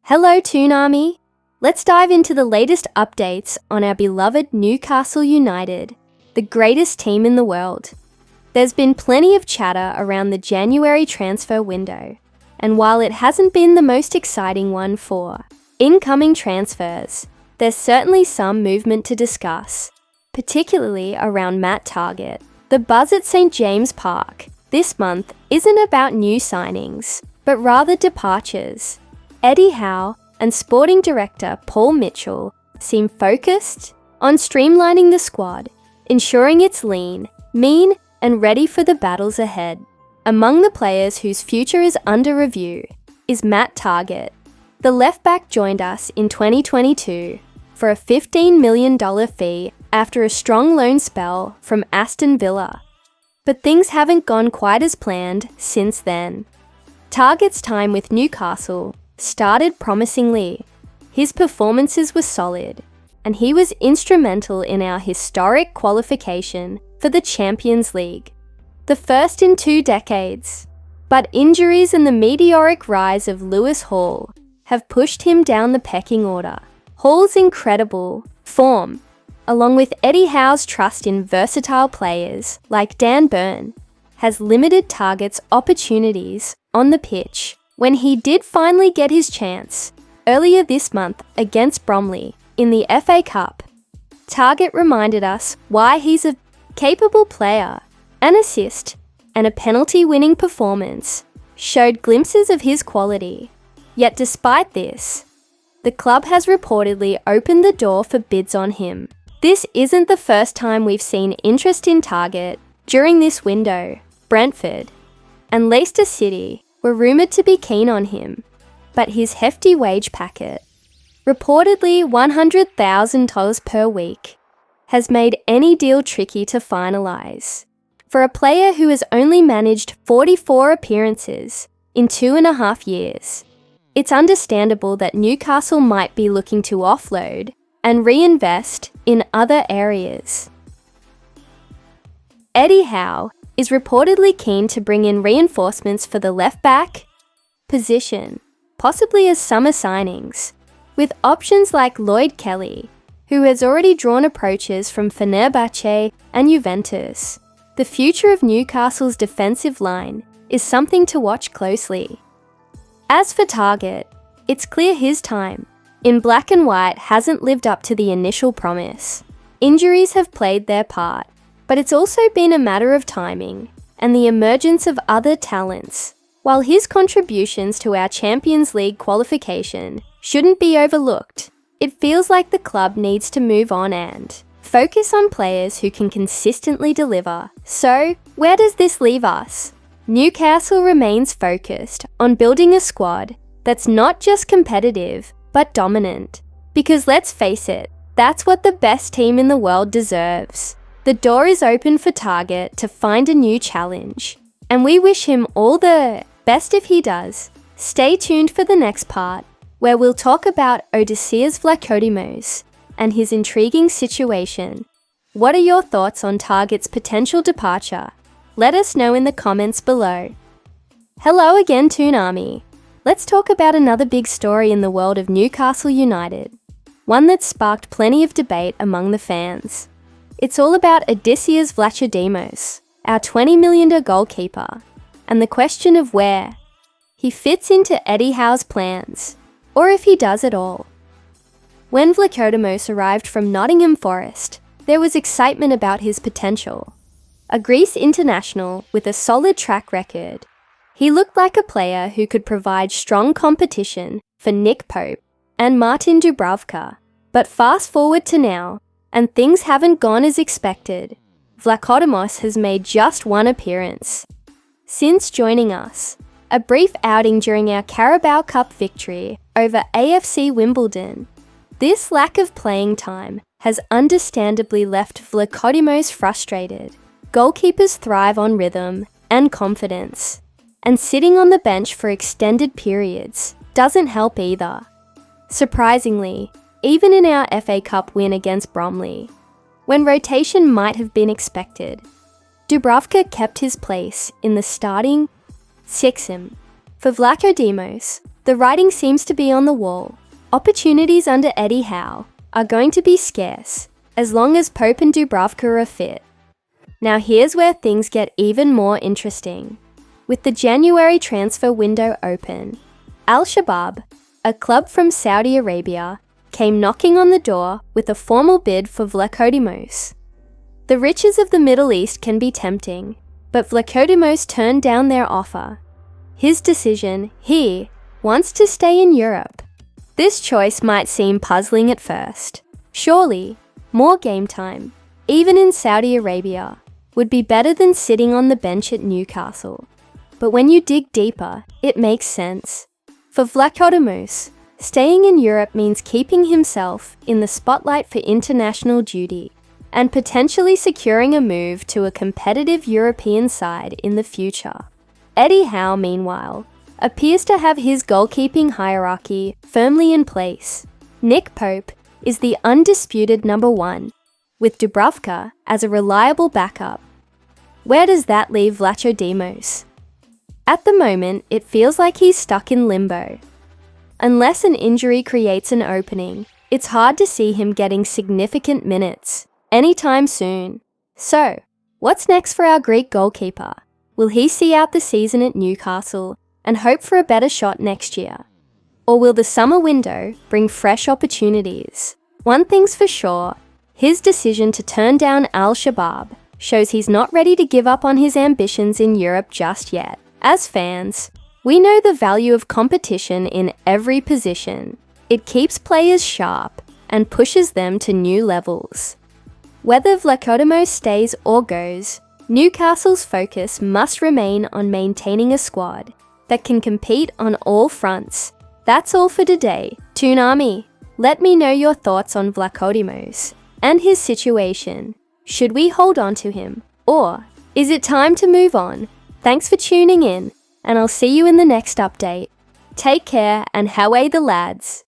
Hello, Toon Army! Let's dive into the latest updates on our beloved Newcastle United, the greatest team in the world. There's been plenty of chatter around the January transfer window, and while it hasn't been the most exciting one for incoming transfers, there's certainly some movement to discuss, particularly around Matt Targett. The buzz at St James Park this month isn't about new signings, but rather departures. Eddie Howe and sporting director Paul Mitchell seem focused on streamlining the squad, ensuring it's lean, mean, and ready for the battles ahead. Among the players whose future is under review is Matt Targett. The left-back joined us in 2022 for a $15 million fee after a strong loan spell from Aston Villa. But things haven't gone quite as planned since then. Targett's time with Newcastle started promisingly. His performances were solid, and he was instrumental in our historic qualification for the Champions League, the first in 2 decades. But injuries and the meteoric rise of Lewis Hall have pushed him down the pecking order. Hall's incredible form, along with Eddie Howe's trust in versatile players like Dan Burn, has limited Targett's opportunities on the pitch. When he did finally get his chance, earlier this month against Bromley in the FA Cup, Targett reminded us why he's a capable player. An assist and a penalty-winning performance showed glimpses of his quality. Yet despite this, the club has reportedly opened the door for bids on him. This isn't the first time we've seen interest in Targett. During this window, Brentford and Leicester City were rumoured to be keen on him, but his hefty wage packet, reportedly $100,000 per week, has made any deal tricky to finalise. For a player who has only managed 44 appearances in 2.5 years, it's understandable that Newcastle might be looking to offload and reinvest in other areas. Eddie Howe is reportedly keen to bring in reinforcements for the left-back position, possibly as summer signings, with options like Lloyd Kelly, who has already drawn approaches from Fenerbahce and Juventus. The future of Newcastle's defensive line is something to watch closely. As for Targett, it's clear his time in black and white hasn't lived up to the initial promise. Injuries have played their part, but it's also been a matter of timing and the emergence of other talents. While his contributions to our Champions League qualification shouldn't be overlooked, it feels like the club needs to move on and focus on players who can consistently deliver. So, where does this leave us? Newcastle remains focused on building a squad that's not just competitive, but dominant. Because let's face it, that's what the best team in the world deserves. The door is open for Targett to find a new challenge, and we wish him all the best if he does. Stay tuned for the next part, where we'll talk about Odysseas Vlachodimos and his intriguing situation. What are your thoughts on Targett's potential departure? Let us know in the comments below. Hello again, Toon Army. Let's talk about another big story in the world of Newcastle United, one that sparked plenty of debate among the fans. It's all about Odysseas Vlachodimos, our $20 million goalkeeper, and the question of where he fits into Eddie Howe's plans, or if he does at all. When Vlachodimos arrived from Nottingham Forest, there was excitement about his potential. A Greece international with a solid track record, he looked like a player who could provide strong competition for Nick Pope and Martin Dubravka. But fast forward to now, and things haven't gone as expected. Vlachodimos has made just one appearance since joining us, a brief outing during our Carabao Cup victory over AFC Wimbledon. This lack of playing time has understandably left Vlachodimos frustrated. Goalkeepers thrive on rhythm and confidence, and sitting on the bench for extended periods doesn't help either. Surprisingly, even in our FA Cup win against Bromley, when rotation might have been expected, Dubravka kept his place in the starting sixum For Vlachodimos, the writing seems to be on the wall. Opportunities under Eddie Howe are going to be scarce, as long as Pope and Dubravka are fit. Now here's where things get even more interesting. With the January transfer window open, Al-Shabaab, a club from Saudi Arabia, came knocking on the door with a formal bid for Vlachodimos. The riches of the Middle East can be tempting, but Vlachodimos turned down their offer. His decision, he wants to stay in Europe. This choice might seem puzzling at first. Surely, more game time, even in Saudi Arabia, would be better than sitting on the bench at Newcastle. But when you dig deeper, it makes sense. For Vlachodimos, staying in Europe means keeping himself in the spotlight for international duty and potentially securing a move to a competitive European side in the future. Eddie Howe, meanwhile, appears to have his goalkeeping hierarchy firmly in place. Nick Pope is the undisputed number one, with Dubravka as a reliable backup. Where does that leave Vlachodimos? At the moment, it feels like he's stuck in limbo. Unless an injury creates an opening, it's hard to see him getting significant minutes anytime soon. So, what's next for our Greek goalkeeper? Will he see out the season at Newcastle and hope for a better shot next year? Or will the summer window bring fresh opportunities? One thing's for sure, his decision to turn down Al-Shabaab shows he's not ready to give up on his ambitions in Europe just yet. As fans, we know the value of competition in every position. It keeps players sharp and pushes them to new levels. Whether Vlachodimos stays or goes, Newcastle's focus must remain on maintaining a squad that can compete on all fronts. That's all for today. Toonami, let me know your thoughts on Vlachodimos and his situation. Should we hold on to him, or is it time to move on? Thanks for tuning in, and I'll see you in the next update. Take care and howe the lads.